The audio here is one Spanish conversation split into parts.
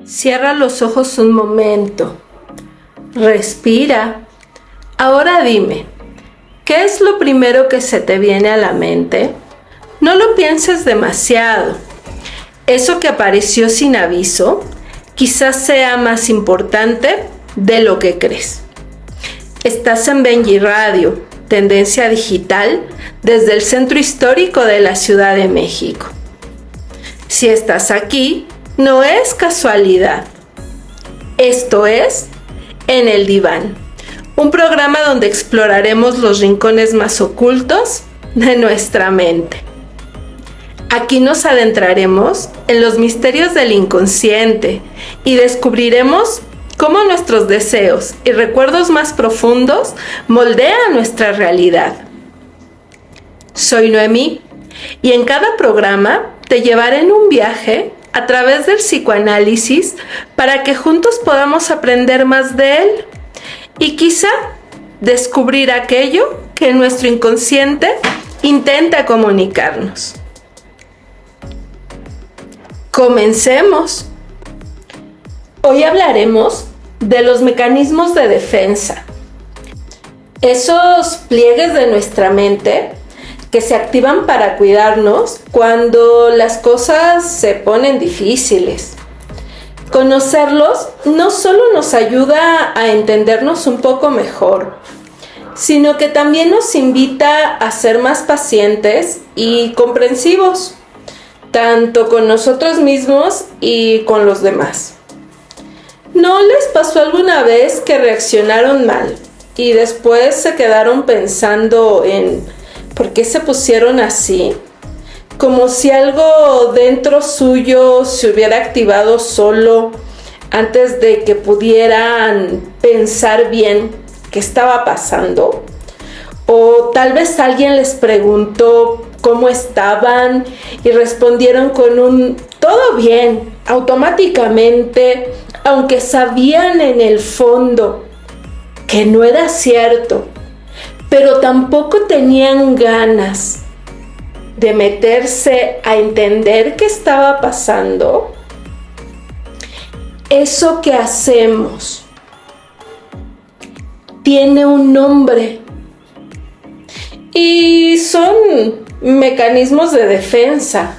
Cierra los ojos un momento. Respira. Ahora dime, ¿qué es lo primero que se te viene a la mente? No lo pienses demasiado. Eso que apareció sin aviso, quizás sea más importante de lo que crees. Estás en Benji Radio, tendencia digital, desde el centro histórico de la Ciudad de México. Si estás aquí, no es casualidad. Esto es En el Diván, un programa donde exploraremos los rincones más ocultos de nuestra mente. Aquí nos adentraremos en los misterios del inconsciente y descubriremos cómo nuestros deseos y recuerdos más profundos moldean nuestra realidad. Soy Noemí y en cada programa te llevaré en un viaje a través del psicoanálisis para que juntos podamos aprender más de él y quizá descubrir aquello que nuestro inconsciente intenta comunicarnos. Comencemos. Hoy hablaremos de los mecanismos de defensa, esos pliegues de nuestra mente que se activan para cuidarnos cuando las cosas se ponen difíciles. Conocerlos no solo nos ayuda a entendernos un poco mejor, sino que también nos invita a ser más pacientes y comprensivos, tanto con nosotros mismos y con los demás. ¿No les pasó alguna vez que reaccionaron mal y después se quedaron pensando en ¿por qué se pusieron así? Como si algo dentro suyo se hubiera activado solo antes de que pudieran pensar bien qué estaba pasando. O tal vez alguien les preguntó cómo estaban y respondieron con un todo bien, automáticamente, aunque sabían en el fondo que no era cierto, pero tampoco tenían ganas de meterse a entender qué estaba pasando. Eso que hacemos tiene un nombre y son mecanismos de defensa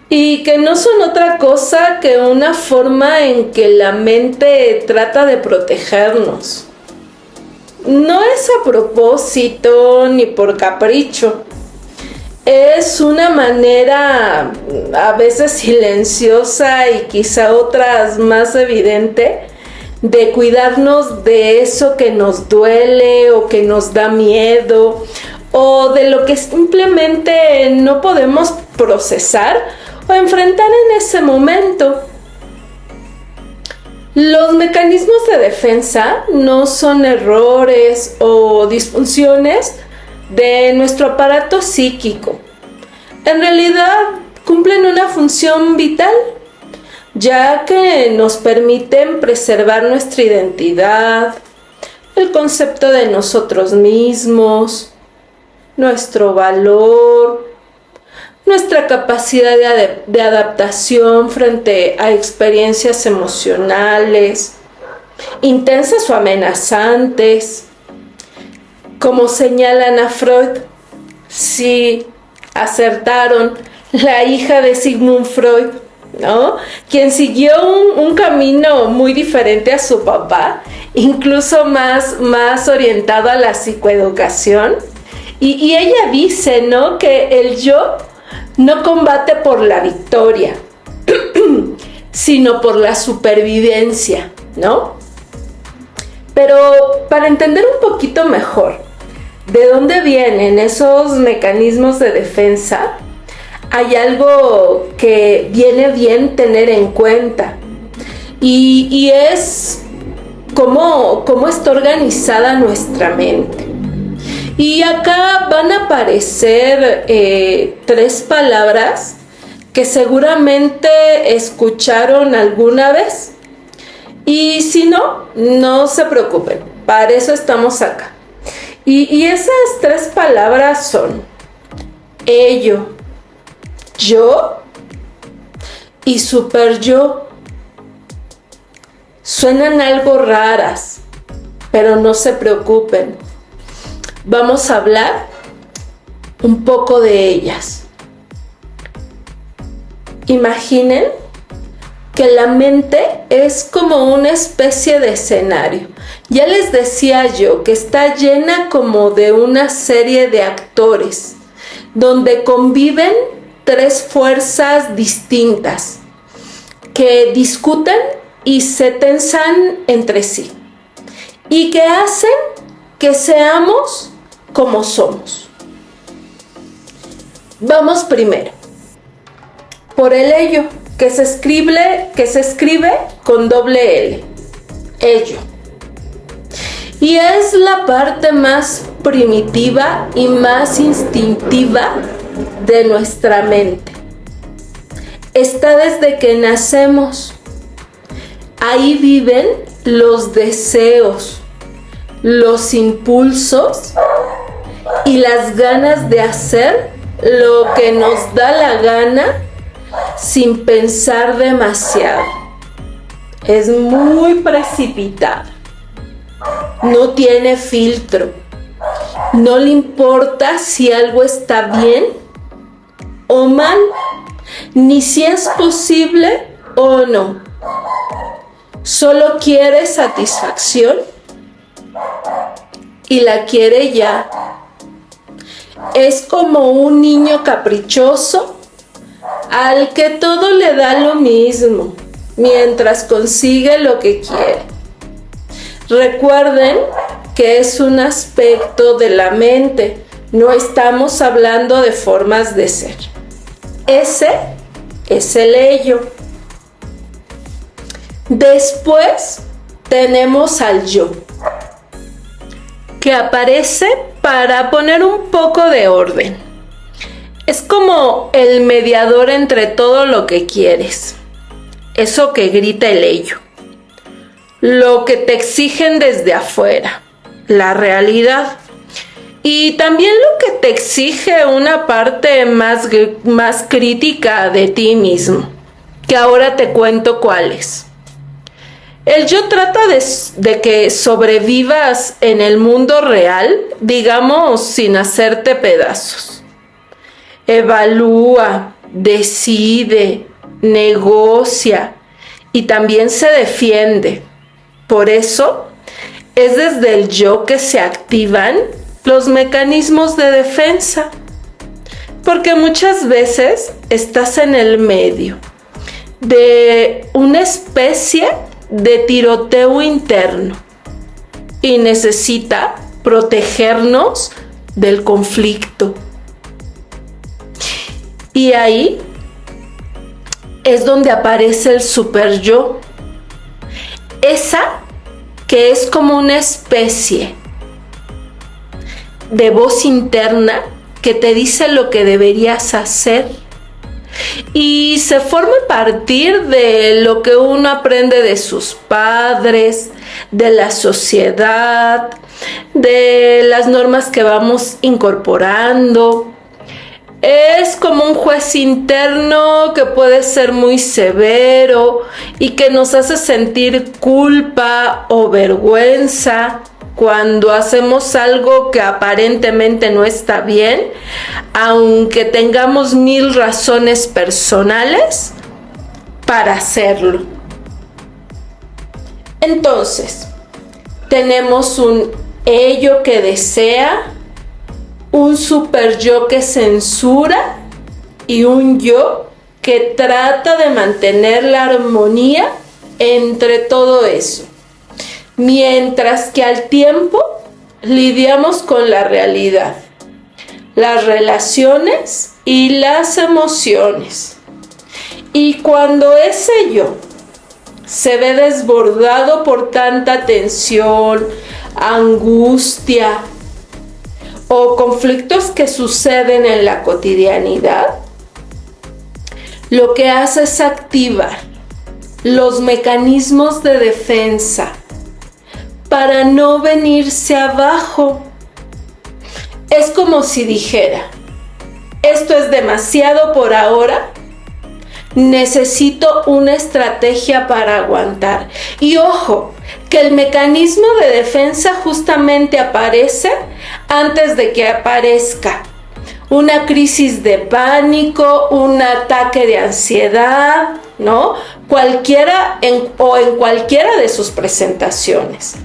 y que no son otra cosa que una forma en que la mente trata de protegernos. No es a propósito ni por capricho. Es una manera a veces silenciosa y quizá otras más evidente de cuidarnos de eso que nos duele o que nos da miedo o de lo que simplemente no podemos procesar o enfrentar en ese momento. Los mecanismos de defensa no son errores o disfunciones de nuestro aparato psíquico. En realidad cumplen una función vital, ya que nos permiten preservar nuestra identidad, el concepto de nosotros mismos, nuestro valor, nuestra capacidad de adaptación frente a experiencias emocionales, intensas o amenazantes. Como señala Ana Freud, sí, acertaron, la hija de Sigmund Freud, ¿no? Quien siguió un camino muy diferente a su papá, incluso más orientado a la psicoeducación. Y ella dice, ¿no?, que el yo no combate por la victoria, sino por la supervivencia, ¿no? Pero para entender un poquito mejor de dónde vienen esos mecanismos de defensa, hay algo que viene bien tener en cuenta y es cómo está organizada nuestra mente. Y acá van a aparecer 3 palabras que seguramente escucharon alguna vez. Y si no, no se preocupen, para eso estamos acá. Y esas 3 palabras son ello, yo y super yo. Suenan algo raras, pero no se preocupen. Vamos a hablar un poco de ellas. Imaginen que la mente es como una especie de escenario. Ya les decía yo que está llena como de una serie de actores, donde conviven tres fuerzas distintas que discuten y se tensan entre sí y que hacen que seamos como somos. Vamos primero por el ello, que se escribe con doble L, ello. Y es la parte más primitiva y más instintiva de nuestra mente. Está desde que nacemos. Ahí viven los deseos, los impulsos y las ganas de hacer lo que nos da la gana sin pensar demasiado. Es muy precipitada. No tiene filtro. No le importa si algo está bien o mal, ni si es posible o no. Solo quiere satisfacción y la quiere ya. Es como un niño caprichoso al que todo le da lo mismo mientras consigue lo que quiere. Recuerden que es un aspecto de la mente, no estamos hablando de formas de ser. Ese es el ello. Después tenemos al yo, que aparece para poner un poco de orden. Es como el mediador entre todo lo que quieres, eso que grita el ello, lo que te exigen desde afuera, la realidad, y también lo que te exige una parte más crítica de ti mismo, que ahora te cuento cuál es. El yo trata de que sobrevivas en el mundo real, digamos, sin hacerte pedazos. Evalúa, decide, negocia y también se defiende. Por eso es desde el yo que se activan los mecanismos de defensa. Porque muchas veces estás en el medio de una especie de tiroteo interno y necesita protegernos del conflicto. Y ahí es donde aparece el super yo, esa que es como una especie de voz interna que te dice lo que deberías hacer. Y se forma a partir de lo que uno aprende de sus padres, de la sociedad, de las normas que vamos incorporando. Es como un juez interno que puede ser muy severo y que nos hace sentir culpa o vergüenza cuando hacemos algo que aparentemente no está bien, aunque tengamos 1000 razones personales para hacerlo. Entonces, tenemos un ello que desea, un super yo que censura y un yo que trata de mantener la armonía entre todo eso. Mientras que al tiempo lidiamos con la realidad, las relaciones y las emociones. Y cuando ese yo se ve desbordado por tanta tensión, angustia o conflictos que suceden en la cotidianidad, lo que hace es activar los mecanismos de defensa para no venirse abajo. Es como si dijera: esto es demasiado por ahora, necesito una estrategia para aguantar. Y ojo, que el mecanismo de defensa justamente aparece antes de que aparezca una crisis de pánico, un ataque de ansiedad, ¿no? En cualquiera de sus presentaciones,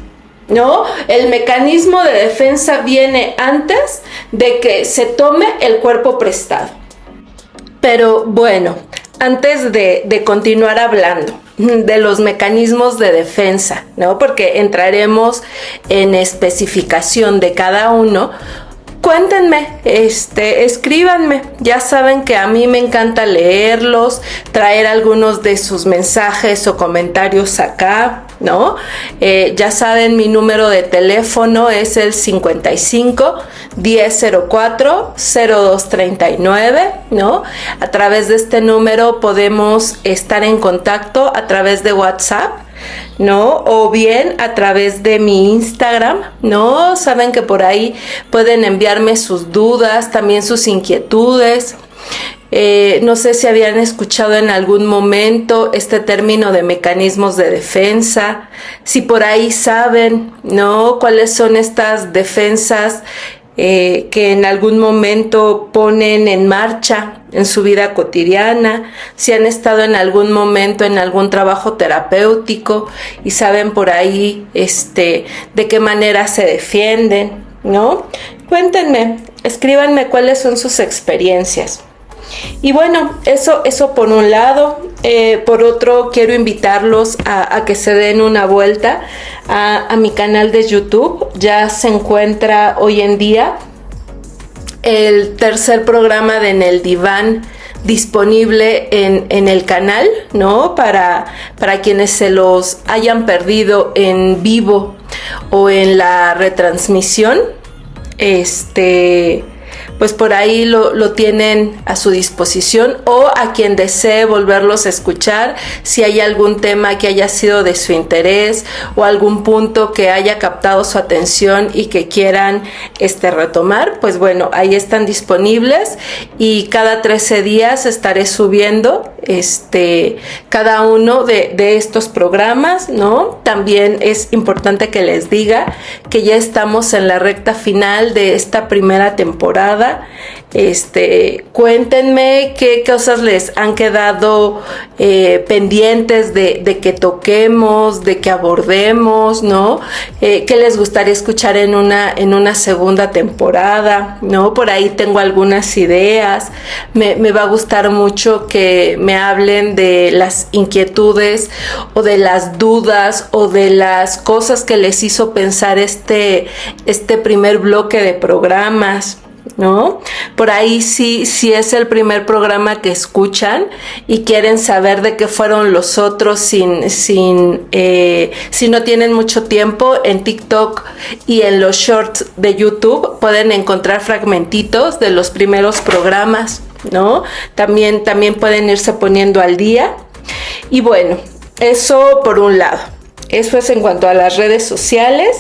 ¿no? El mecanismo de defensa viene antes de que se tome el cuerpo prestado. Pero bueno, antes de continuar hablando de los mecanismos de defensa, ¿no? Porque entraremos en especificación de cada uno. Cuéntenme, escríbanme. Ya saben que a mí me encanta leerlos, traer algunos de sus mensajes o comentarios acá, ¿no? Ya saben, mi número de teléfono es el 55 1004 0239, ¿no? A través de este número podemos estar en contacto a través de WhatsApp, ¿no? O bien a través de mi Instagram, ¿no? Saben que por ahí pueden enviarme sus dudas, también sus inquietudes. No sé si habían escuchado en algún momento este término de mecanismos de defensa, si por ahí saben, ¿no? Cuáles son estas defensas que en algún momento ponen en marcha en su vida cotidiana, si han estado en algún momento en algún trabajo terapéutico y saben por ahí de qué manera se defienden, ¿no? Cuéntenme, escríbanme cuáles son sus experiencias. Y bueno, eso por un lado. Por otro, quiero invitarlos a que se den una vuelta a mi canal de YouTube. Ya se encuentra hoy en día el tercer programa de En el Diván disponible en el canal, ¿no? Para quienes se los hayan perdido en vivo o en la retransmisión, pues por ahí lo tienen a su disposición, o a quien desee volverlos a escuchar, si hay algún tema que haya sido de su interés o algún punto que haya captado su atención y que quieran retomar, pues bueno, ahí están disponibles y cada 13 días estaré subiendo cada uno de estos programas, ¿no? También es importante que les diga que ya estamos en la recta final de esta primera temporada. Cuéntenme qué cosas les han quedado pendientes de que toquemos, de que abordemos, ¿no? ¿Qué les gustaría escuchar en una segunda temporada, ¿no? Por ahí tengo algunas ideas. Me va a gustar mucho que me hablen de las inquietudes o de las dudas o de las cosas que les hizo pensar este primer bloque de programas, ¿no? Por ahí si es el primer programa que escuchan y quieren saber de qué fueron los otros si no tienen mucho tiempo, en TikTok y en los shorts de YouTube pueden encontrar fragmentitos de los primeros programas, ¿no? También pueden irse poniendo al día. Y bueno, eso por un lado. Eso es en cuanto a las redes sociales.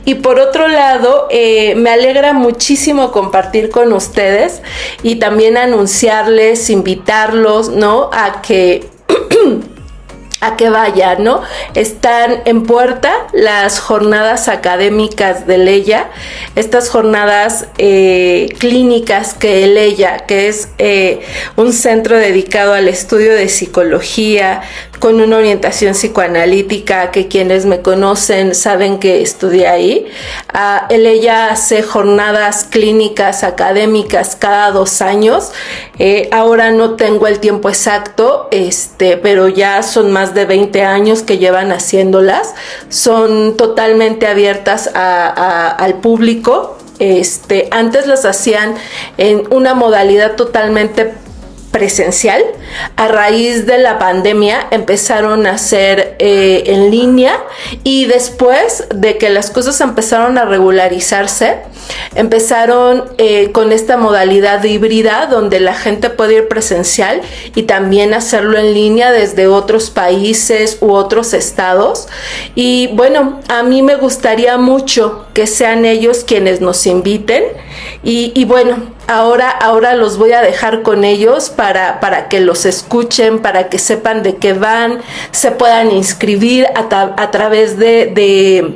Y por otro lado, me alegra muchísimo compartir con ustedes y también anunciarles, invitarlos, ¿no? A que vayan, ¿no? Están en puerta las jornadas académicas de Leya, estas jornadas clínicas que Leya, que es un centro dedicado al estudio de psicología, con una orientación psicoanalítica, que quienes me conocen saben que estudié ahí. Ella hace jornadas clínicas académicas cada 2 años. Ahora no tengo el tiempo exacto, pero ya son más de 20 años que llevan haciéndolas. Son totalmente abiertas al público. Antes las hacían en una modalidad totalmente presencial. A raíz de la pandemia empezaron a hacer en línea, y después de que las cosas empezaron a regularizarse, empezaron con esta modalidad híbrida donde la gente puede ir presencial y también hacerlo en línea desde otros países u otros estados. Y bueno, a mí me gustaría mucho que sean ellos quienes nos inviten Y bueno, ahora los voy a dejar con ellos para que los escuchen, para que sepan de qué van, se puedan inscribir a través de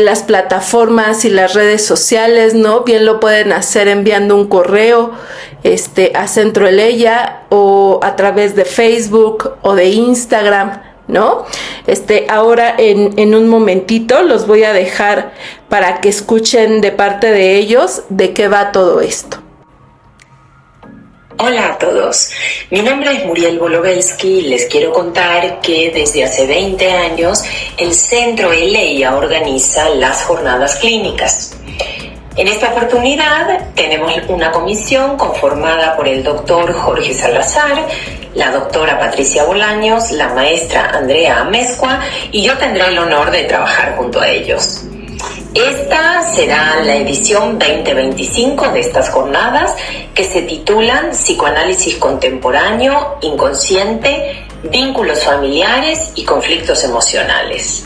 las plataformas y las redes sociales, ¿no? Bien lo pueden hacer enviando un correo a Centro Eleya, o a través de Facebook o de Instagram, ¿no? Ahora en un momentito los voy a dejar para que escuchen de parte de ellos de qué va todo esto. Hola a todos, mi nombre es Muriel Bolobelsky y les quiero contar que desde hace 20 años el Centro Eleya organiza las jornadas clínicas. En esta oportunidad tenemos una comisión conformada por el doctor Jorge Salazar, la doctora Patricia Bolaños, la maestra Andrea Amezcua, y yo tendré el honor de trabajar junto a ellos. Esta será la edición 2025 de estas jornadas, que se titulan Psicoanálisis contemporáneo, inconsciente, vínculos familiares y conflictos emocionales.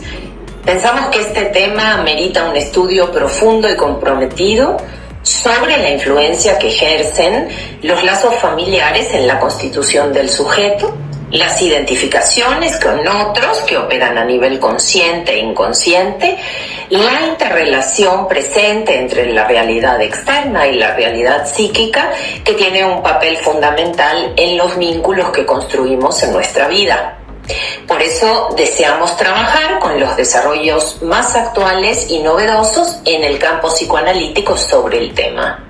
Pensamos que este tema merita un estudio profundo y comprometido sobre la influencia que ejercen los lazos familiares en la constitución del sujeto, las identificaciones con otros que operan a nivel consciente e inconsciente, la interrelación presente entre la realidad externa y la realidad psíquica, que tiene un papel fundamental en los vínculos que construimos en nuestra vida. Por eso deseamos trabajar con los desarrollos más actuales y novedosos en el campo psicoanalítico sobre el tema.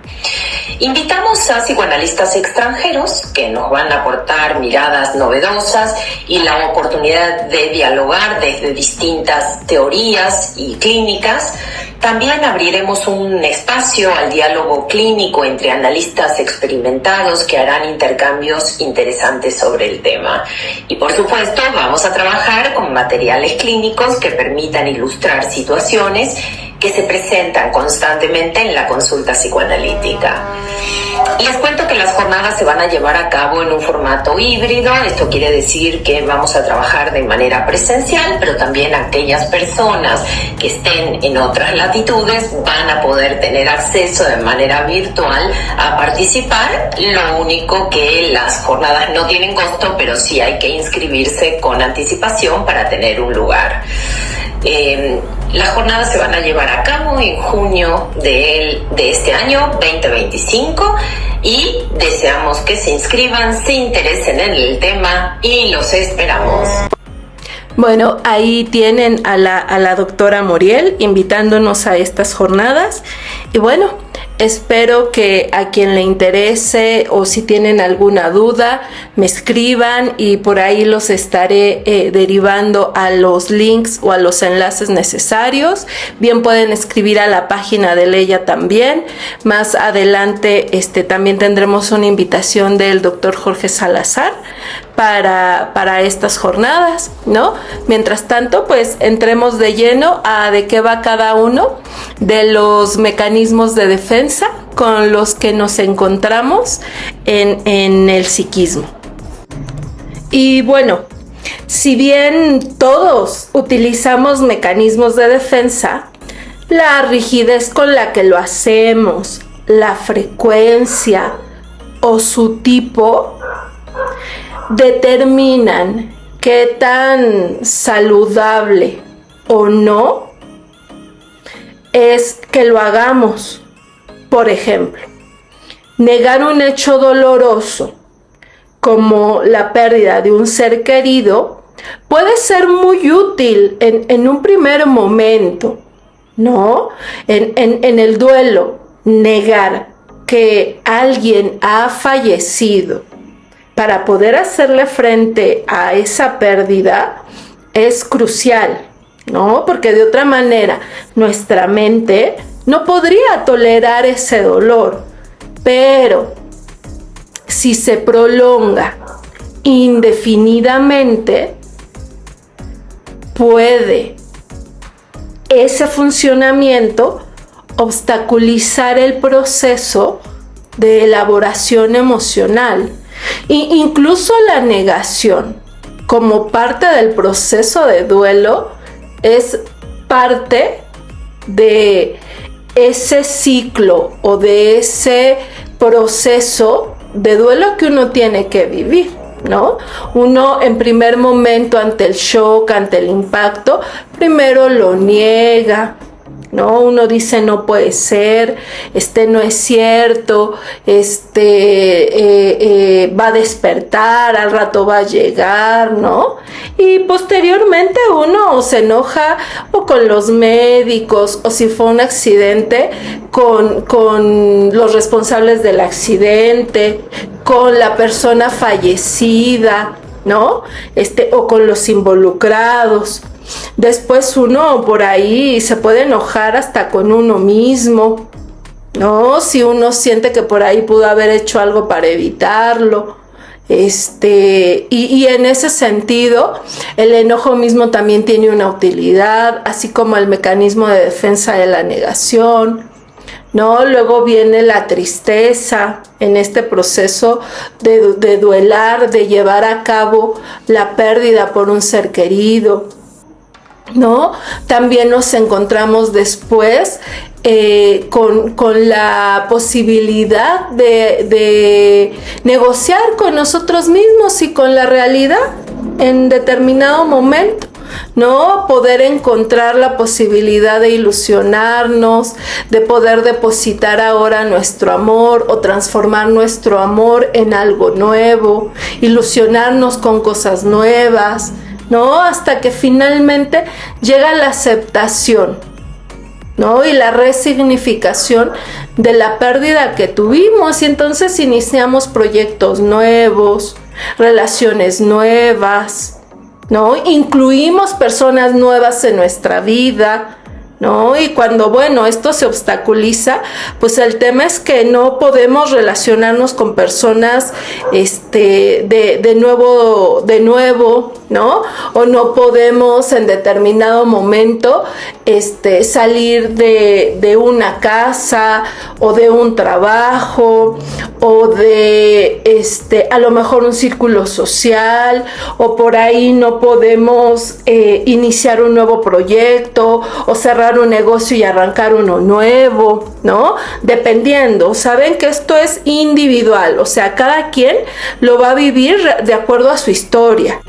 Invitamos a psicoanalistas extranjeros que nos van a aportar miradas novedosas y la oportunidad de dialogar desde distintas teorías y clínicas. También abriremos un espacio al diálogo clínico entre analistas experimentados que harán intercambios interesantes sobre el tema. Y por supuesto vamos a trabajar con materiales clínicos que permitan ilustrar situaciones que se presentan constantemente en la consulta psicoanalítica. Les cuento que las jornadas se van a llevar a cabo en un formato híbrido. Esto quiere decir que vamos a trabajar de manera presencial, pero también aquellas personas que estén en otras latitudes van a poder tener acceso de manera virtual a participar. Lo único que las jornadas no tienen costo, pero sí hay que inscribirse con anticipación para tener un lugar. Las jornadas se van a llevar a cabo en junio de este año 2025 y deseamos que se inscriban, se interesen en el tema y los esperamos. Bueno, ahí tienen a la doctora Muriel invitándonos a estas jornadas y bueno, espero que a quien le interese o si tienen alguna duda me escriban y por ahí los estaré derivando a los links o a los enlaces necesarios. Bien pueden escribir a la página de Eleya también. Más adelante también tendremos una invitación del doctor Jorge Salazar para estas jornadas, ¿no? Mientras tanto, pues entremos de lleno a de qué va cada uno de los mecanismos de defensa con los que nos encontramos en el psiquismo. Y bueno, si bien todos utilizamos mecanismos de defensa, la rigidez con la que lo hacemos, la frecuencia o su tipo determinan qué tan saludable o no es que lo hagamos. Por ejemplo, negar un hecho doloroso como la pérdida de un ser querido puede ser muy útil en un primer momento, ¿no? En el duelo, negar que alguien ha fallecido para poder hacerle frente a esa pérdida es crucial, ¿no? Porque de otra manera nuestra mente no podría tolerar ese dolor, pero si se prolonga indefinidamente, puede ese funcionamiento obstaculizar el proceso de elaboración emocional e incluso la negación como parte del proceso de duelo es parte de ese ciclo o de ese proceso de duelo que uno tiene que vivir, ¿no? Uno en primer momento ante el shock, ante el impacto, primero lo niega, ¿no? Uno dice no puede ser, no es cierto, va a despertar, al rato va a llegar, ¿no? Y posteriormente uno se enoja o con los médicos o si fue un accidente con los responsables del accidente, con la persona fallecida, ¿no? O con los involucrados. Después uno por ahí se puede enojar hasta con uno mismo, ¿no? Si uno siente que por ahí pudo haber hecho algo para evitarlo. Y en ese sentido, el enojo mismo también tiene una utilidad, así como el mecanismo de defensa de la negación, ¿no? Luego viene la tristeza en este proceso de duelar, de llevar a cabo la pérdida por un ser querido, ¿no? También nos encontramos después con la posibilidad de negociar con nosotros mismos y con la realidad en determinado momento, ¿no? Poder encontrar la posibilidad de ilusionarnos, de poder depositar ahora nuestro amor o transformar nuestro amor en algo nuevo, ilusionarnos con cosas nuevas, ¿no? Hasta que finalmente llega la aceptación, ¿no? Y la resignificación de la pérdida que tuvimos, y entonces iniciamos proyectos nuevos, relaciones nuevas, ¿no? Incluimos personas nuevas en nuestra vida, ¿no? Y cuando, bueno, esto se obstaculiza, pues el tema es que no podemos relacionarnos con personas de nuevo, ¿no? O no podemos en determinado momento salir de una casa o de un trabajo o de a lo mejor un círculo social, o por ahí no podemos iniciar un nuevo proyecto o cerrar un negocio y arrancar uno nuevo, ¿no? Dependiendo, saben que esto es individual, o sea, cada quien lo va a vivir de acuerdo a su historia.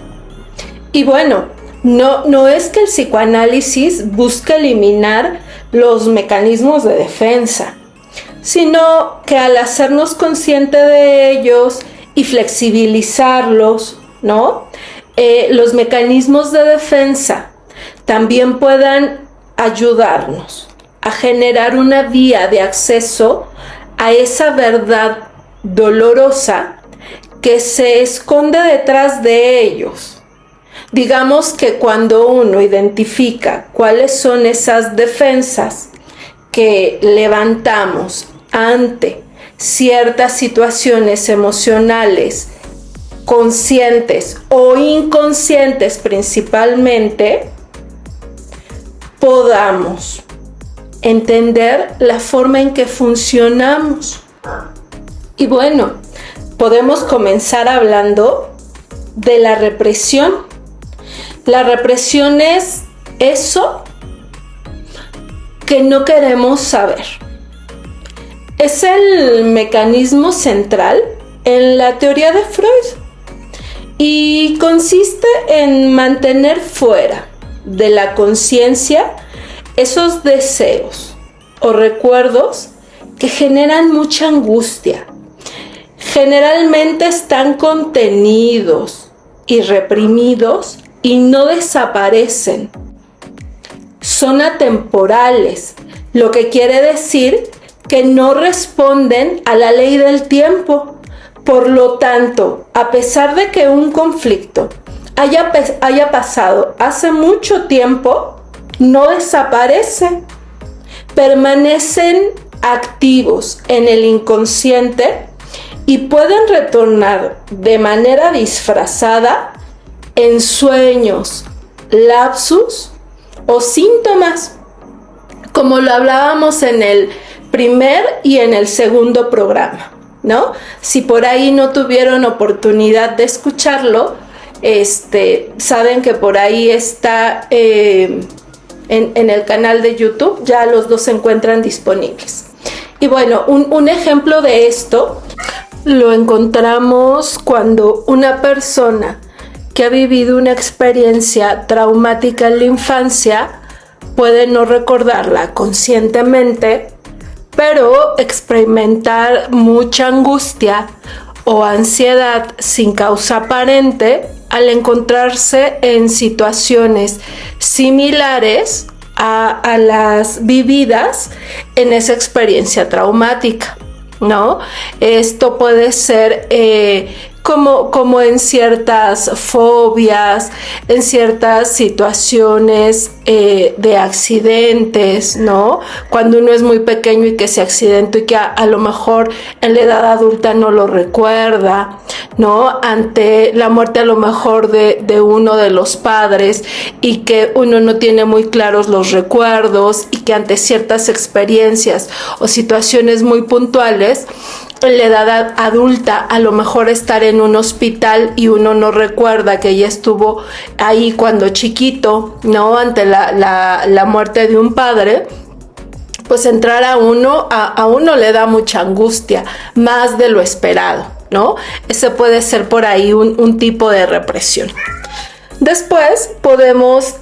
Y bueno, no es que el psicoanálisis busque eliminar los mecanismos de defensa, sino que al hacernos conscientes de ellos y flexibilizarlos, ¿no? Los mecanismos de defensa también puedan ayudarnos a generar una vía de acceso a esa verdad dolorosa que se esconde detrás de ellos. Digamos que cuando uno identifica cuáles son esas defensas que levantamos ante ciertas situaciones emocionales, conscientes o inconscientes principalmente, podamos entender la forma en que funcionamos. Y bueno, podemos comenzar hablando de la represión. La represión es eso que no queremos saber. Es el mecanismo central en la teoría de Freud y consiste en mantener fuera de la conciencia esos deseos o recuerdos que generan mucha angustia. Generalmente están contenidos y reprimidos y no desaparecen. Son atemporales, lo que quiere decir que no responden a la ley del tiempo. Por lo tanto, a pesar de que un conflicto haya pasado hace mucho tiempo, no desaparece, permanecen activos en el inconsciente y pueden retornar de manera disfrazada en sueños, lapsus o síntomas, como lo hablábamos en el primer y en el segundo programa, ¿no? Si por ahí no tuvieron oportunidad de escucharlo, saben que por ahí está en el canal de YouTube, ya los dos se encuentran disponibles. Y bueno, un ejemplo de esto lo encontramos cuando una persona que ha vivido una experiencia traumática en la infancia puede no recordarla conscientemente, pero experimentar mucha angustia o ansiedad sin causa aparente al encontrarse en situaciones similares a las vividas en esa experiencia traumática, ¿no? Esto puede ser como en ciertas fobias, en ciertas situaciones de accidentes, ¿no? Cuando uno es muy pequeño y que se accidentó y que a lo mejor en la edad adulta no lo recuerda, ¿no? Ante la muerte a lo mejor de uno de los padres y que uno no tiene muy claros los recuerdos y que ante ciertas experiencias o situaciones muy puntuales, en la edad adulta a lo mejor estar en un hospital y uno no recuerda que ya estuvo ahí cuando chiquito, ¿no? Ante la muerte de un padre, pues entrar a uno le da mucha angustia, más de lo esperado, ¿no? Ese puede ser por ahí un tipo de represión. Después podemos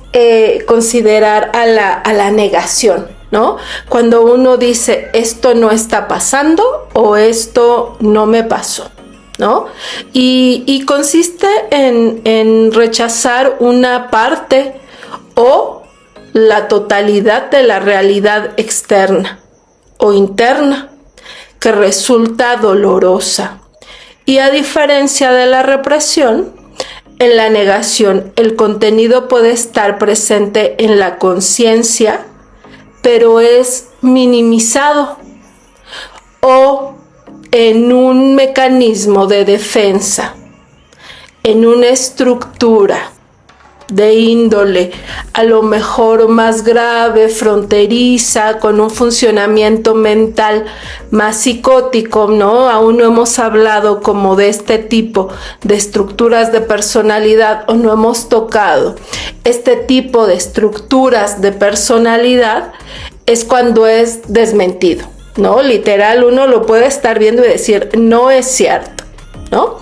considerar a la negación, ¿no? Cuando uno dice esto no está pasando o esto no me pasó, ¿no? Y consiste en rechazar una parte o la totalidad de la realidad externa o interna que resulta dolorosa. Y a diferencia de la represión, en la negación el contenido puede estar presente en la conciencia, pero es minimizado o en un mecanismo de defensa, en una estructura de índole a lo mejor más grave, fronteriza, con un funcionamiento mental más psicótico, ¿no? Aún no hemos hablado como de este tipo de estructuras de personalidad o no hemos tocado este tipo de estructuras de personalidad, es cuando es desmentido, ¿no? Literal, uno lo puede estar viendo y decir, no es cierto, ¿no?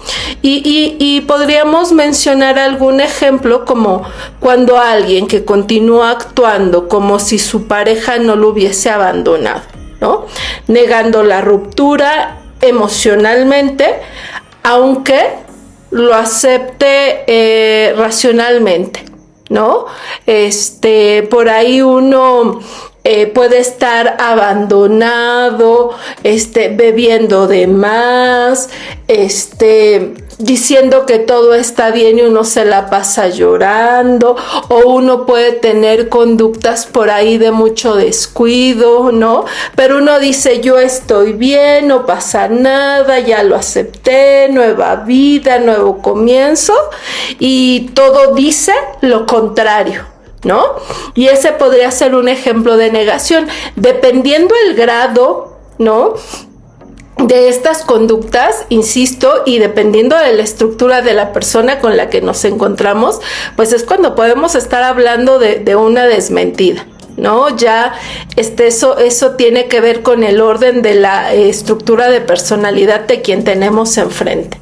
Y podríamos mencionar algún ejemplo como cuando alguien que continúa actuando como si su pareja no lo hubiese abandonado, ¿no? Negando la ruptura emocionalmente, aunque lo acepte racionalmente, ¿no? Por ahí uno puede estar abandonado, bebiendo de más, diciendo que todo está bien y uno se la pasa llorando, o uno puede tener conductas por ahí de mucho descuido, ¿no? Pero uno dice, yo estoy bien, no pasa nada, ya lo acepté, nueva vida, nuevo comienzo, y todo dice lo contrario, ¿no? Y ese podría ser un ejemplo de negación, dependiendo el grado, ¿no?, de estas conductas, insisto, y dependiendo de la estructura de la persona con la que nos encontramos, pues es cuando podemos estar hablando de una desmentida, ¿no? Ya eso tiene que ver con el orden de la estructura de personalidad de quien tenemos enfrente,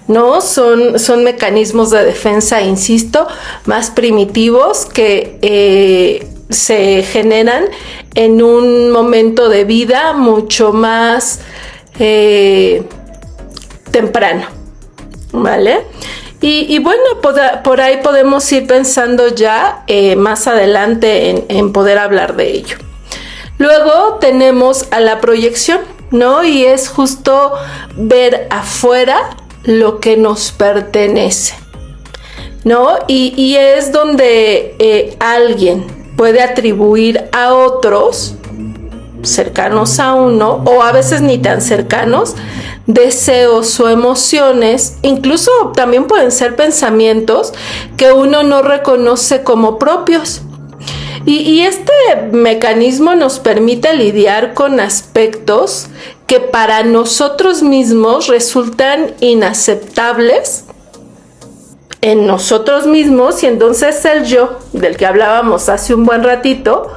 ¿no? Son mecanismos de defensa, insisto, más primitivos que se generan en un momento de vida mucho más temprano, ¿vale? Y bueno, por ahí podemos ir pensando ya más adelante en poder hablar de ello. Luego tenemos a la proyección, ¿no? Y es justo ver afuera lo que nos pertenece, ¿no? Y es donde alguien puede atribuir a otros cercanos a uno, o a veces ni tan cercanos, deseos o emociones, incluso también pueden ser pensamientos que uno no reconoce como propios. Y este mecanismo nos permite lidiar con aspectos que para nosotros mismos resultan inaceptables en nosotros mismos, y entonces el yo, del que hablábamos hace un buen ratito,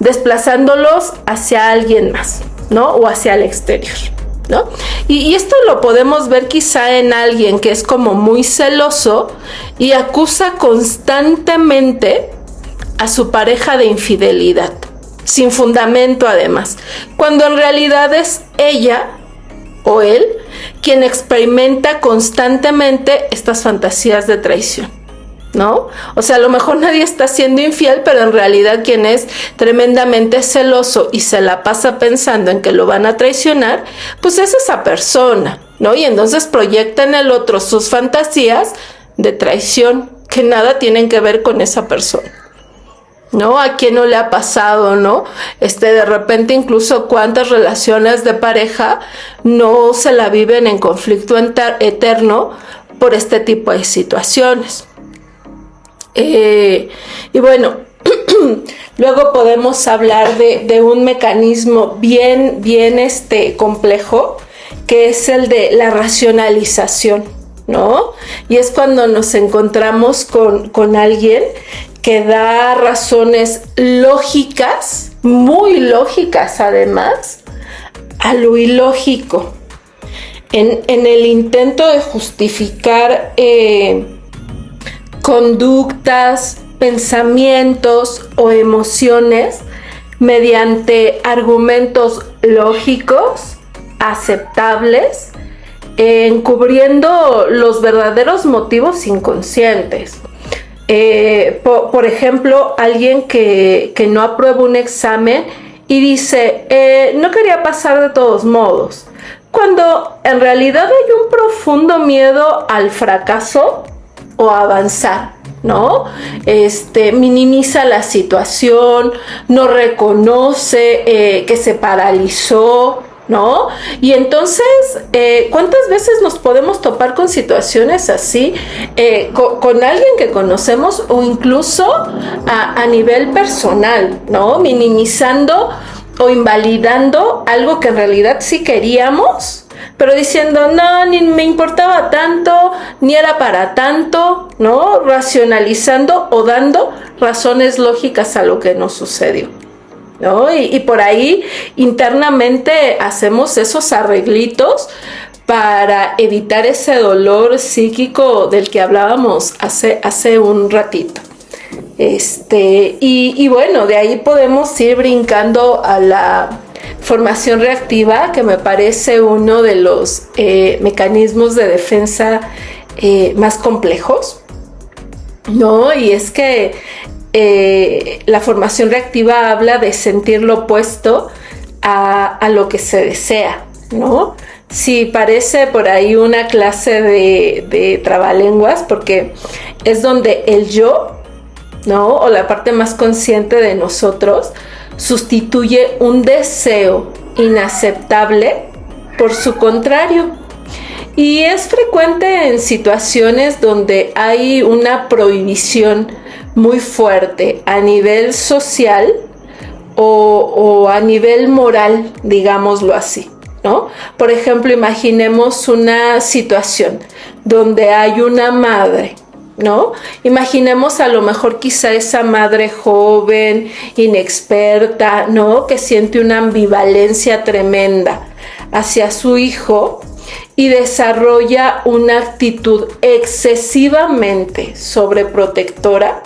desplazándolos hacia alguien más, ¿no? O hacia el exterior, ¿no? Y esto lo podemos ver quizá en alguien que es como muy celoso y acusa constantemente a su pareja de infidelidad, sin fundamento además, cuando en realidad es ella o él quien experimenta constantemente estas fantasías de traición, ¿no? O sea, a lo mejor nadie está siendo infiel, pero en realidad quien es tremendamente celoso y se la pasa pensando en que lo van a traicionar, pues es esa persona, ¿no? Y entonces proyecta en el otro sus fantasías de traición que nada tienen que ver con esa persona, ¿no? ¿A quién no le ha pasado, no? De repente incluso cuántas relaciones de pareja no se la viven en conflicto eterno por este tipo de situaciones. Y bueno, luego podemos hablar de un mecanismo bien complejo, que es el de la racionalización, ¿no? Y es cuando nos encontramos con alguien que da razones lógicas, muy lógicas además, a lo ilógico, en el intento de justificar conductas, pensamientos o emociones mediante argumentos lógicos, aceptables, encubriendo los verdaderos motivos inconscientes. Por ejemplo, alguien que no aprueba un examen y dice, no quería pasar de todos modos, cuando en realidad hay un profundo miedo al fracaso o a avanzar, ¿no? Minimiza la situación, no reconoce que se paralizó, ¿no? Y entonces, ¿cuántas veces nos podemos topar con situaciones así con alguien que conocemos o incluso a nivel personal, ¿no? Minimizando o invalidando algo que en realidad sí queríamos, pero diciendo, no, ni me importaba tanto, ni era para tanto, ¿no? Racionalizando o dando razones lógicas a lo que nos sucedió, ¿no? Y por ahí internamente hacemos esos arreglitos para evitar ese dolor psíquico del que hablábamos hace un ratito. Y bueno, de ahí podemos ir brincando a la formación reactiva, que me parece uno de los mecanismos de defensa más complejos, ¿no? Y es que la formación reactiva habla de sentir lo opuesto a lo que se desea, ¿no? Sí, parece por ahí una clase de trabalenguas, porque es donde el yo, ¿no? O la parte más consciente de nosotros sustituye un deseo inaceptable por su contrario. Y es frecuente en situaciones donde hay una prohibición muy fuerte a nivel social o a nivel moral, digámoslo así, ¿no? Por ejemplo, imaginemos una situación donde hay una madre, ¿no? Imaginemos a lo mejor quizá esa madre joven, inexperta, ¿no? Que siente una ambivalencia tremenda hacia su hijo y desarrolla una actitud excesivamente sobreprotectora,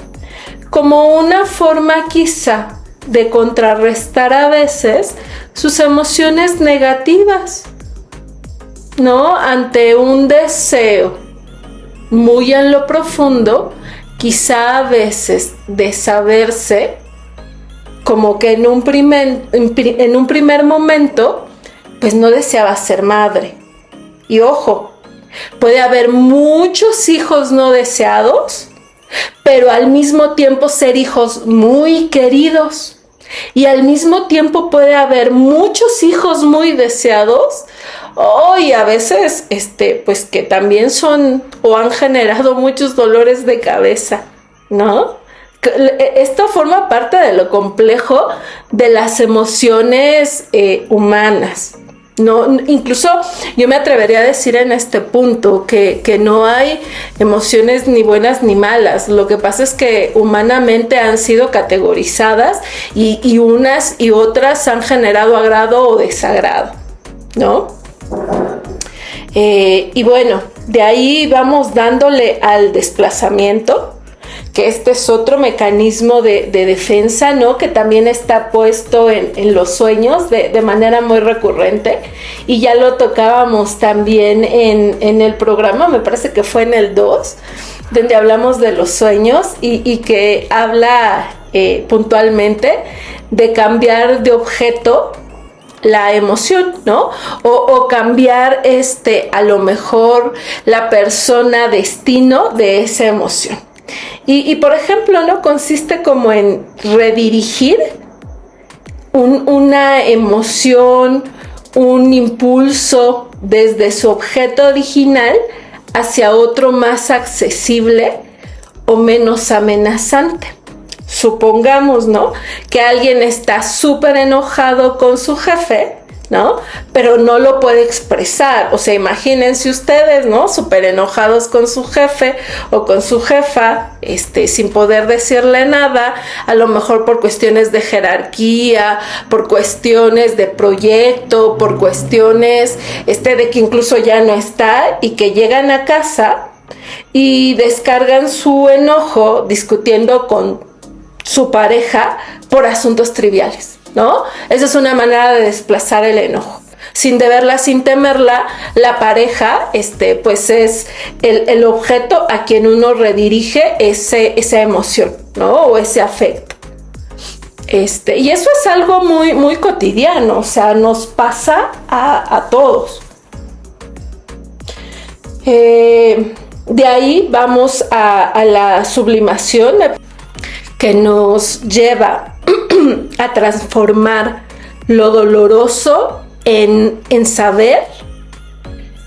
como una forma quizá de contrarrestar a veces sus emociones negativas, ¿no? Ante un deseo muy en lo profundo, quizá a veces de saberse, como que en un primer momento, pues no deseaba ser madre. Y ojo, puede haber muchos hijos no deseados, pero al mismo tiempo ser hijos muy queridos. Y al mismo tiempo puede haber muchos hijos muy deseados, y a veces, pues que también son o han generado muchos dolores de cabeza, ¿no? Esto forma parte de lo complejo de las emociones humanas, No, incluso yo me atrevería a decir en este punto que no hay emociones ni buenas ni malas. Lo que pasa es que humanamente han sido categorizadas y unas y otras han generado agrado o desagrado, ¿no? Y bueno, de ahí vamos dándole al desplazamiento, que este es otro mecanismo de defensa, ¿no? Que también está puesto en los sueños de manera muy recurrente, y ya lo tocábamos también en el programa, me parece que fue en el 2, donde hablamos de los sueños y que habla puntualmente de cambiar de objeto la emoción, ¿no? O cambiar a lo mejor la persona destino de esa emoción. Y por ejemplo, ¿no? Consiste como en redirigir una emoción, un impulso desde su objeto original hacia otro más accesible o menos amenazante. Supongamos, ¿no? Que alguien está súper enojado con su jefe, ¿no? Pero no lo puede expresar. O sea, imagínense ustedes, ¿no? Súper enojados con su jefe o con su jefa, sin poder decirle nada, a lo mejor por cuestiones de jerarquía, por cuestiones de proyecto, por cuestiones de que incluso ya no está, y que llegan a casa y descargan su enojo discutiendo con su pareja por asuntos triviales, ¿no? Esa es una manera de desplazar el enojo. Sin deberla, sin temerla, la pareja, pues es el objeto a quien uno redirige esa emoción, ¿no? O ese afecto. Y eso es algo muy, muy cotidiano, o sea, nos pasa a todos. De ahí vamos a la sublimación, que nos lleva a transformar lo doloroso en saber,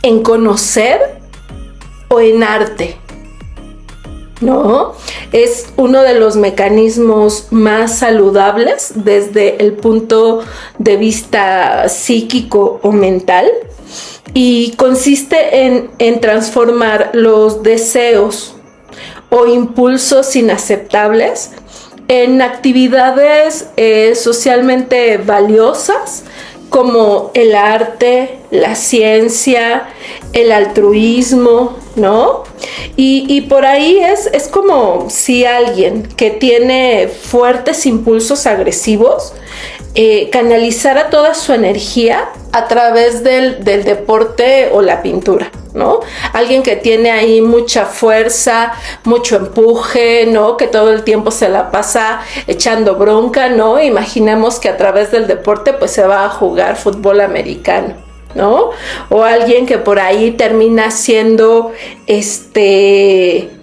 en conocer o en arte, ¿no? Es uno de los mecanismos más saludables desde el punto de vista psíquico o mental, y consiste en transformar los deseos o impulsos inaceptables en actividades socialmente valiosas, como el arte, la ciencia, el altruismo, ¿no? Y por ahí es como si alguien que tiene fuertes impulsos agresivos canalizara toda su energía a través del deporte o la pintura, ¿no? Alguien que tiene ahí mucha fuerza, mucho empuje, ¿no? Que todo el tiempo se la pasa echando bronca, ¿no? Imaginemos que a través del deporte pues se va a jugar fútbol americano, ¿no? O alguien que por ahí termina haciendo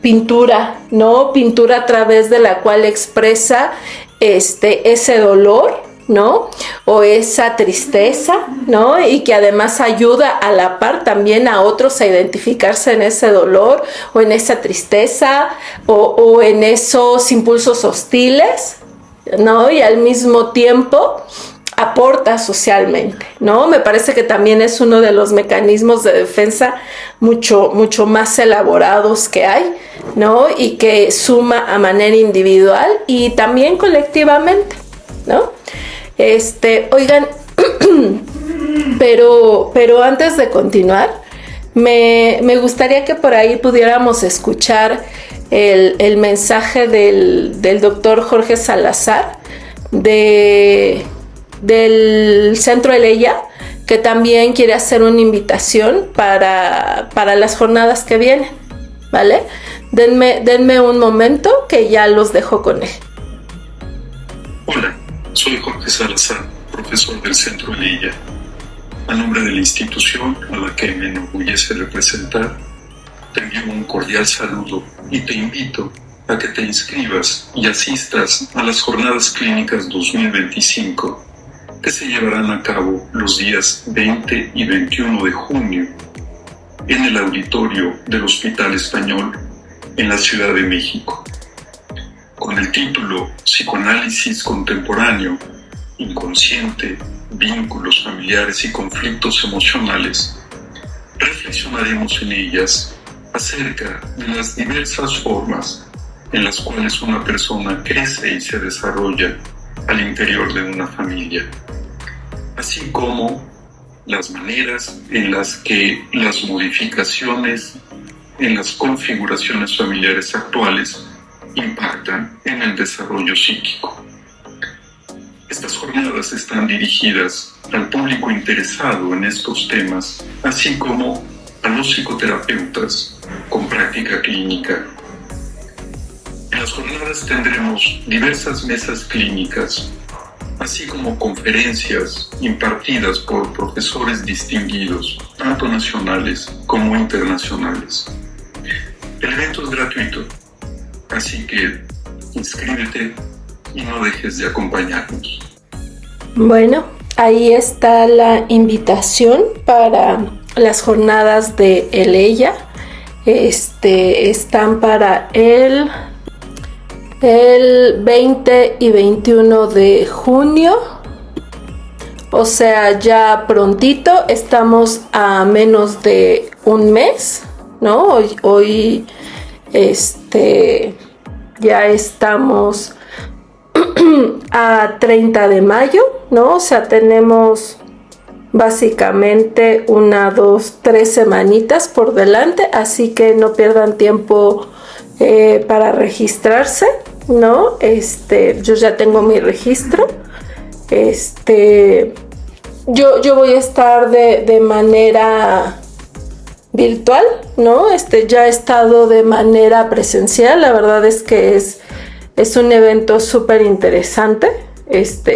pintura, ¿no? Pintura a través de la cual expresa ese dolor, ¿no? O esa tristeza, ¿no? Y que además ayuda a la par también a otros a identificarse en ese dolor o en esa tristeza o en esos impulsos hostiles, ¿no? Y al mismo tiempo aporta socialmente, ¿no? Me parece que también es uno de los mecanismos de defensa mucho, mucho más elaborados que hay, ¿no? Y que suma a manera individual y también colectivamente, ¿no? Oigan, pero antes de continuar, me gustaría que por ahí pudiéramos escuchar el mensaje del doctor Jorge Salazar del Centro Eleya, que también quiere hacer una invitación para las jornadas que vienen, ¿vale? Denme un momento que ya los dejo con él. Hola, soy Jorge Salazar, profesor del Centro Eleya. A nombre de la institución a la que me enorgullece representar, te envío un cordial saludo y te invito a que te inscribas y asistas a las Jornadas Clínicas 2025, que se llevarán a cabo los días 20 y 21 de junio en el auditorio del Hospital Español en la Ciudad de México, con el título Psicoanálisis Contemporáneo, Inconsciente, vínculos familiares y conflictos emocionales, reflexionaremos en ellas acerca de las diversas formas en las cuales una persona crece y se desarrolla al interior de una familia, así como las maneras en las que las modificaciones en las configuraciones familiares actuales impactan en el desarrollo psíquico. Estas jornadas están dirigidas al público interesado en estos temas, así como a los psicoterapeutas con práctica clínica. En las jornadas tendremos diversas mesas clínicas, así como conferencias impartidas por profesores distinguidos, tanto nacionales como internacionales. El evento es gratuito, así que inscríbete y no dejes de acompañarnos. Bueno, ahí está la invitación para las jornadas de ELEIA. Están para el 20 y 21 de junio. O sea, ya prontito, estamos a menos de un mes, ¿no? Hoy ya estamos a 30 de mayo, ¿no? O sea, tenemos básicamente 1, 2, 3 semanitas por delante, así que no pierdan tiempo para registrarse, ¿no? Yo ya tengo mi registro. Yo voy a estar de manera virtual, ¿no? Ya he estado de manera presencial. La verdad es que es un evento súper interesante.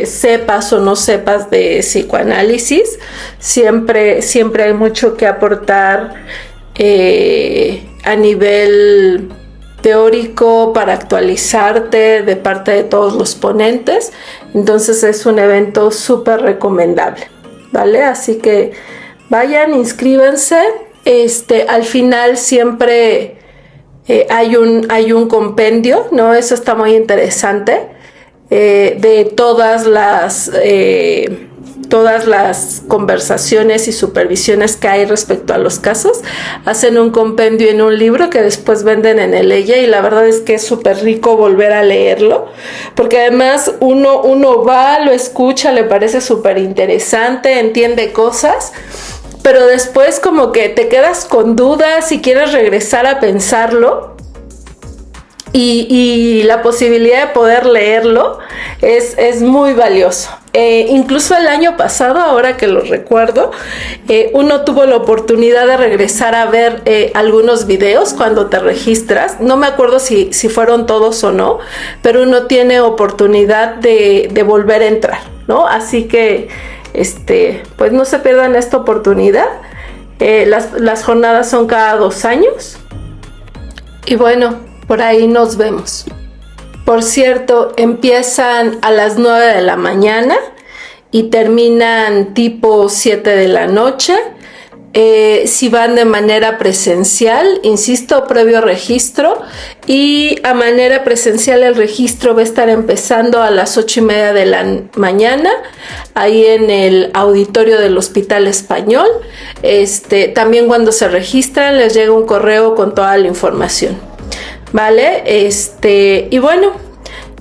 Sepas o no sepas de psicoanálisis, siempre hay mucho que aportar a nivel teórico para actualizarte de parte de todos los ponentes. Entonces es un evento súper recomendable, ¿vale? Así que vayan, inscríbanse. Al final siempre hay un compendio, ¿no? Eso está muy interesante, de todas las conversaciones y supervisiones que hay respecto a los casos. Hacen un compendio en un libro que después venden en ELEIA, y la verdad es que es súper rico volver a leerlo, porque además uno va, lo escucha, le parece súper interesante, entiende cosas, pero después como que te quedas con dudas y quieres regresar a pensarlo. Y la posibilidad de poder leerlo es muy valioso. Incluso el año pasado, ahora que lo recuerdo, uno tuvo la oportunidad de regresar a ver algunos videos cuando te registras. No me acuerdo si fueron todos o no, pero uno tiene oportunidad de volver a entrar, ¿no? Así que pues no se pierdan esta oportunidad. Las jornadas son cada 2 años. Y bueno, por ahí nos vemos. Por cierto, empiezan a las 9 de la mañana y terminan tipo 7 de la noche. Si van de manera presencial, insisto, previo registro, y a manera presencial el registro va a estar empezando a las 8:30 de la mañana, ahí en el auditorio del Hospital Español. También cuando se registran les llega un correo con toda la información, ¿vale? Y bueno,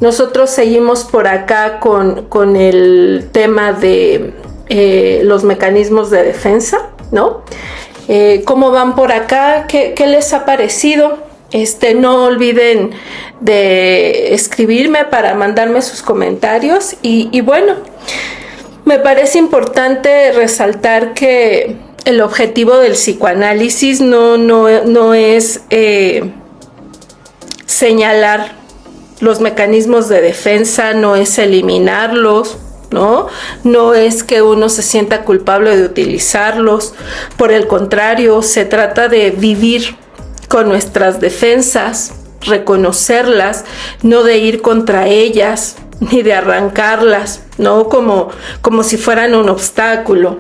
nosotros seguimos por acá con el tema de los mecanismos de defensa, ¿no? ¿Cómo van por acá? ¿Qué les ha parecido? No olviden de escribirme para mandarme sus comentarios. Y bueno, me parece importante resaltar que el objetivo del psicoanálisis no es señalar los mecanismos de defensa, no es eliminarlos, no es que uno se sienta culpable de utilizarlos. Por el contrario, se trata de vivir con nuestras defensas, reconocerlas, no de ir contra ellas ni de arrancarlas, no como si fueran un obstáculo.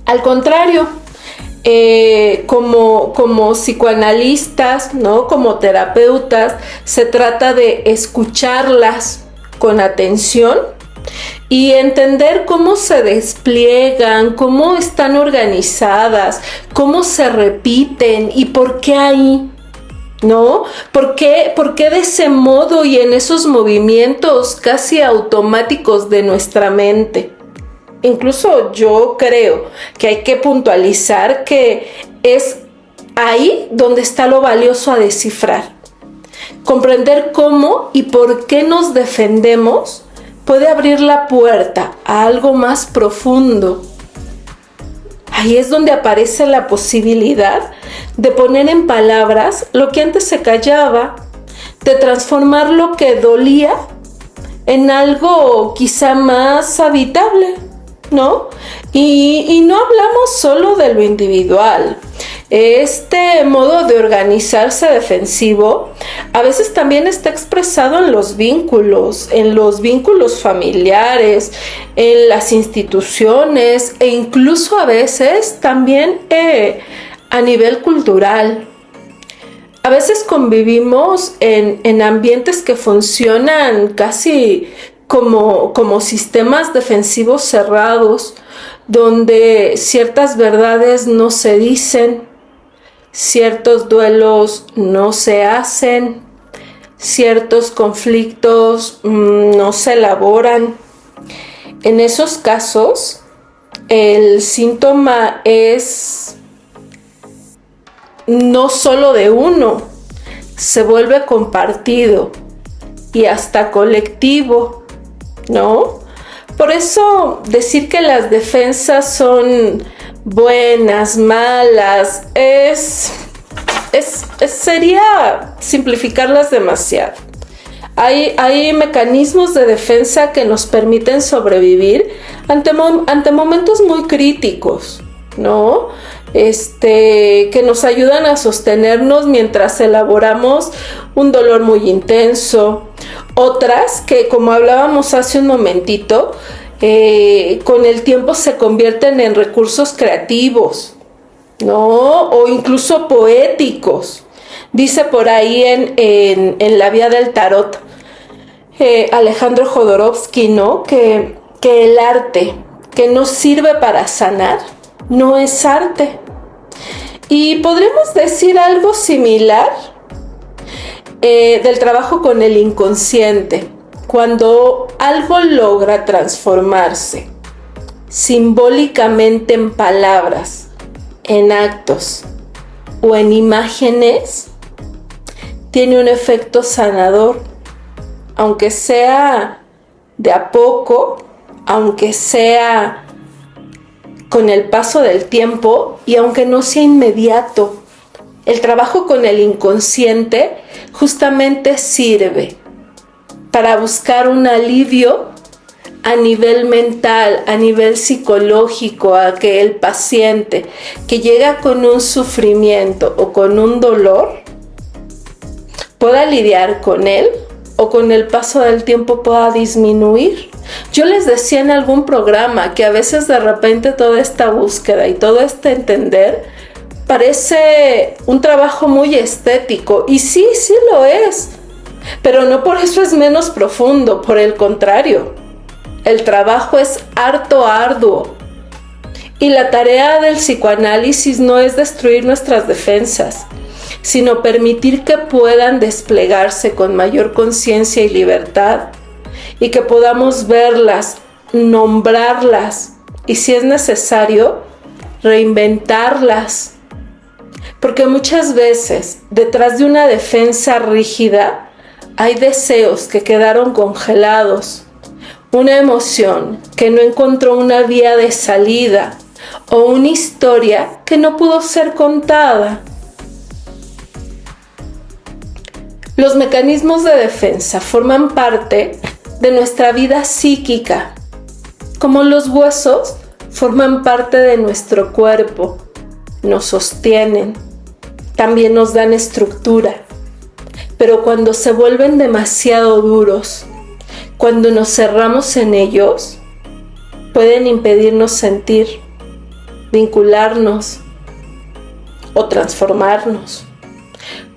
Al contrario, como psicoanalistas, ¿no? Como terapeutas, se trata de escucharlas con atención y entender cómo se despliegan, cómo están organizadas, cómo se repiten y por qué ahí, ¿no? ¿Por qué de ese modo y en esos movimientos casi automáticos de nuestra mente? Incluso yo creo que hay que puntualizar que es ahí donde está lo valioso a descifrar. Comprender cómo y por qué nos defendemos puede abrir la puerta a algo más profundo. Ahí es donde aparece la posibilidad de poner en palabras lo que antes se callaba, de transformar lo que dolía en algo quizá más habitable, ¿no? Y no hablamos solo de lo individual. Este modo de organizarse defensivo a veces también está expresado en los vínculos familiares, en las instituciones e incluso a veces también a nivel cultural. A veces convivimos en ambientes que funcionan casi como sistemas defensivos cerrados, donde ciertas verdades no se dicen, ciertos duelos no se hacen, ciertos conflictos no se elaboran. En esos casos, el síntoma es no solo de uno, se vuelve compartido y hasta colectivo, ¿no? Por eso decir que las defensas son buenas, malas, sería simplificarlas demasiado. Hay mecanismos de defensa que nos permiten sobrevivir ante momentos muy críticos, ¿no? Que nos ayudan a sostenernos mientras elaboramos un dolor muy intenso. Otras que, como hablábamos hace un momentito, con el tiempo se convierten en recursos creativos, ¿no? O incluso poéticos. Dice por ahí en La Vía del Tarot, Alejandro Jodorowsky, ¿no? Que el arte que no sirve para sanar no es arte. Y podríamos decir algo similar del trabajo con el inconsciente. Cuando algo logra transformarse simbólicamente en palabras, en actos o en imágenes, tiene un efecto sanador, aunque sea de a poco, aunque sea con el paso del tiempo y aunque no sea inmediato. El trabajo con el inconsciente justamente sirve para buscar un alivio a nivel mental, a nivel psicológico, a que el paciente que llega con un sufrimiento o con un dolor pueda lidiar con él o con el paso del tiempo pueda disminuir. Yo les decía en algún programa que a veces de repente toda esta búsqueda y todo este entender parece un trabajo muy estético, y sí lo es, pero no por eso es menos profundo, por el contrario, el trabajo es harto arduo, y la tarea del psicoanálisis no es destruir nuestras defensas, sino permitir que puedan desplegarse con mayor conciencia y libertad, y que podamos verlas, nombrarlas, y si es necesario, reinventarlas. Porque muchas veces, detrás de una defensa rígida, hay deseos que quedaron congelados, una emoción que no encontró una vía de salida, o una historia que no pudo ser contada. Los mecanismos de defensa forman parte de nuestra vida psíquica, como los huesos forman parte de nuestro cuerpo, nos sostienen, también nos dan estructura, pero cuando se vuelven demasiado duros, cuando nos cerramos en ellos, pueden impedirnos sentir, vincularnos o transformarnos.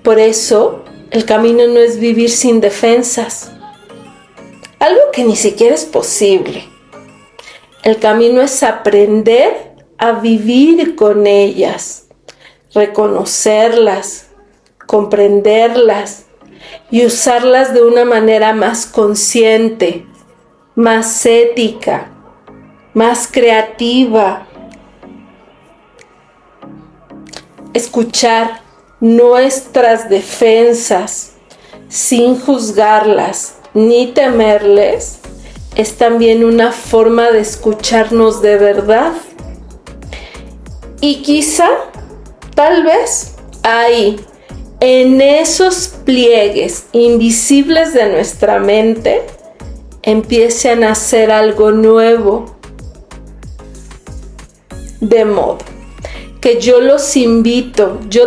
Por eso, el camino no es vivir sin defensas, algo que ni siquiera es posible, El camino es aprender a vivir con ellas, reconocerlas, comprenderlas y usarlas de una manera más consciente, más ética, más creativa. Escuchar nuestras defensas sin juzgarlas ni temerles es también una forma de escucharnos de verdad. Y quizá, tal vez, ahí, en esos pliegues invisibles de nuestra mente, empiece a nacer algo nuevo. De modo que yo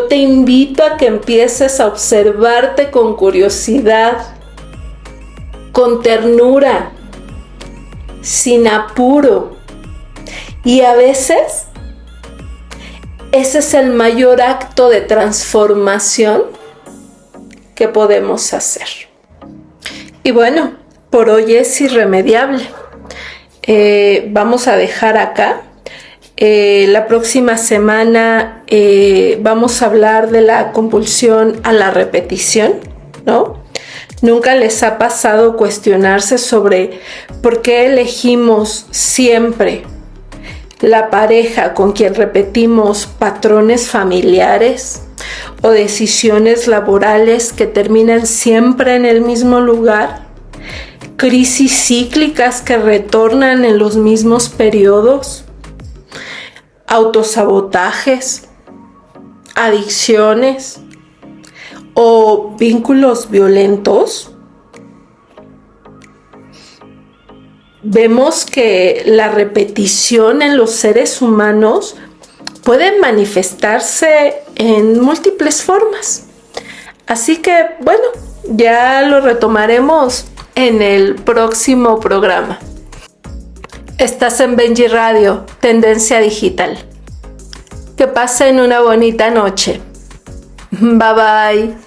te invito a que empieces a observarte con curiosidad, con ternura, sin apuro. Y a veces ese es el mayor acto de transformación que podemos hacer. Y bueno, por hoy es irremediable. Vamos a dejar acá. La próxima semana vamos a hablar de la compulsión a la repetición, ¿no? ¿Nunca les ha pasado cuestionarse sobre por qué elegimos siempre la pareja con quien repetimos patrones familiares o decisiones laborales que terminan siempre en el mismo lugar? ¿Crisis cíclicas que retornan en los mismos periodos? ¿Autosabotajes? ¿Adicciones? ¿O vínculos violentos? Vemos que la repetición en los seres humanos puede manifestarse en múltiples formas. Así que, bueno, ya lo retomaremos en el próximo programa. Estás en Benji Radio, Tendencia Digital. Que pasen una bonita noche. Bye bye.